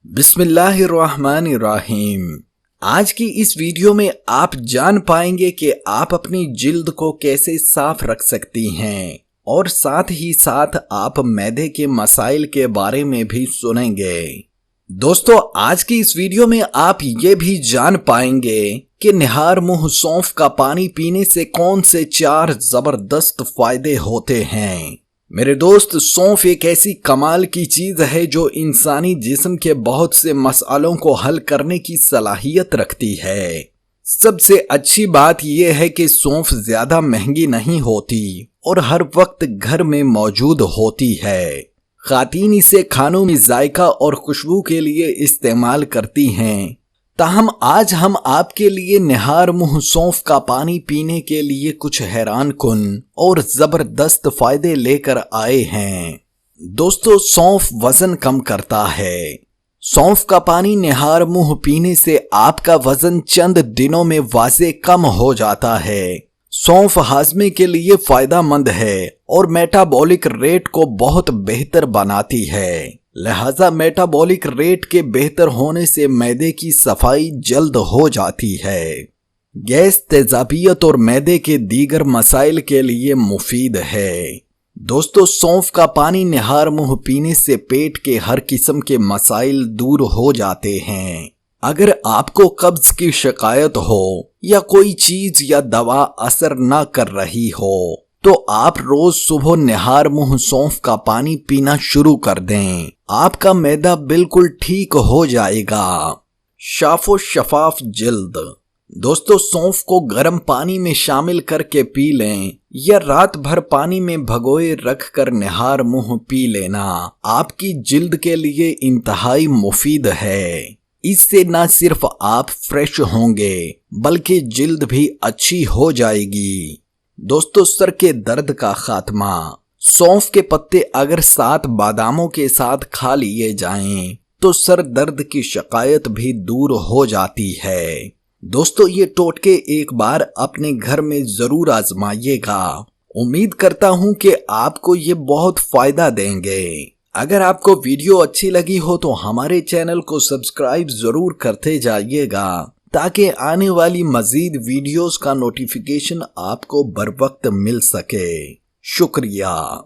बिस्मिल्लाहिर्रहमानिर्रहीम। आज की इस वीडियो में आप जान पाएंगे कि आप अपनी जिल्द को कैसे साफ रख सकती हैं और साथ ही साथ आप मैदे के मसाइल के बारे में भी सुनेंगे। दोस्तों, आज की इस वीडियो में आप ये भी जान पाएंगे कि निहार मुंह सौंफ का पानी पीने से कौन से 4 जबरदस्त फायदे होते हैं। मेरे दोस्त, सौंफ एक ऐसी कमाल की चीज है जो इंसानी जिस्म के बहुत से मसलों को हल करने की सलाहियत रखती है। सबसे अच्छी बात यह है कि सौंफ ज्यादा महंगी नहीं होती और हर वक्त घर में मौजूद होती है। खातीन इसे खानों में जायका और खुशबू के लिए इस्तेमाल करती हैं। ताहम आज हम आपके लिए निहार मुंह सौंफ का पानी पीने के लिए कुछ हैरान कुन और जबरदस्त फायदे लेकर आए हैं। दोस्तों, सौंफ वजन कम करता है। सौंफ का पानी निहार मुंह पीने से आपका वजन चंद दिनों में वाजे कम हो जाता है। सौंफ हाजमे के लिए फायदेमंद है और मेटाबॉलिक रेट को बहुत बेहतर बनाती है। लिहाजा मेटाबॉलिक रेट के बेहतर होने से मैदे की सफाई जल्द हो जाती है। गैस, तेजाबियत और मैदे के दीगर मसाइल के लिए मुफीद है। दोस्तों, सौंफ का पानी निहार मुंह पीने से पेट के हर किस्म के मसाइल दूर हो जाते हैं। अगर आपको कब्ज की शिकायत हो या कोई चीज या दवा असर ना कर रही हो तो आप रोज सुबह निहार मुंह सौंफ का पानी पीना शुरू कर दें। आपका मैदा बिल्कुल ठीक हो जाएगा। शाफो शफाफ जिल्द। दोस्तों, सौंफ को गर्म पानी में शामिल करके पी लें या रात भर पानी में भगोए रख कर निहार मुंह पी लेना आपकी जिल्द के लिए इंतहाई मुफीद है। इससे न सिर्फ आप फ्रेश होंगे बल्कि जिल्द भी अच्छी हो जाएगी। दोस्तों, सर के दर्द का खात्मा। सौंफ के पत्ते अगर 7 बादामों के साथ खा लिए जाएं तो सर दर्द की शिकायत भी दूर हो जाती है। दोस्तों, ये टोटके एक बार अपने घर में जरूर आजमाइएगा। उम्मीद करता हूं कि आपको ये बहुत फायदा देंगे। अगर आपको वीडियो अच्छी लगी हो तो हमारे चैनल को सब्सक्राइब जरूर करते जाइएगा ताकि आने वाली मजीद वीडियोस का नोटिफिकेशन आपको बर वक्त मिल सके। शुक्रिया।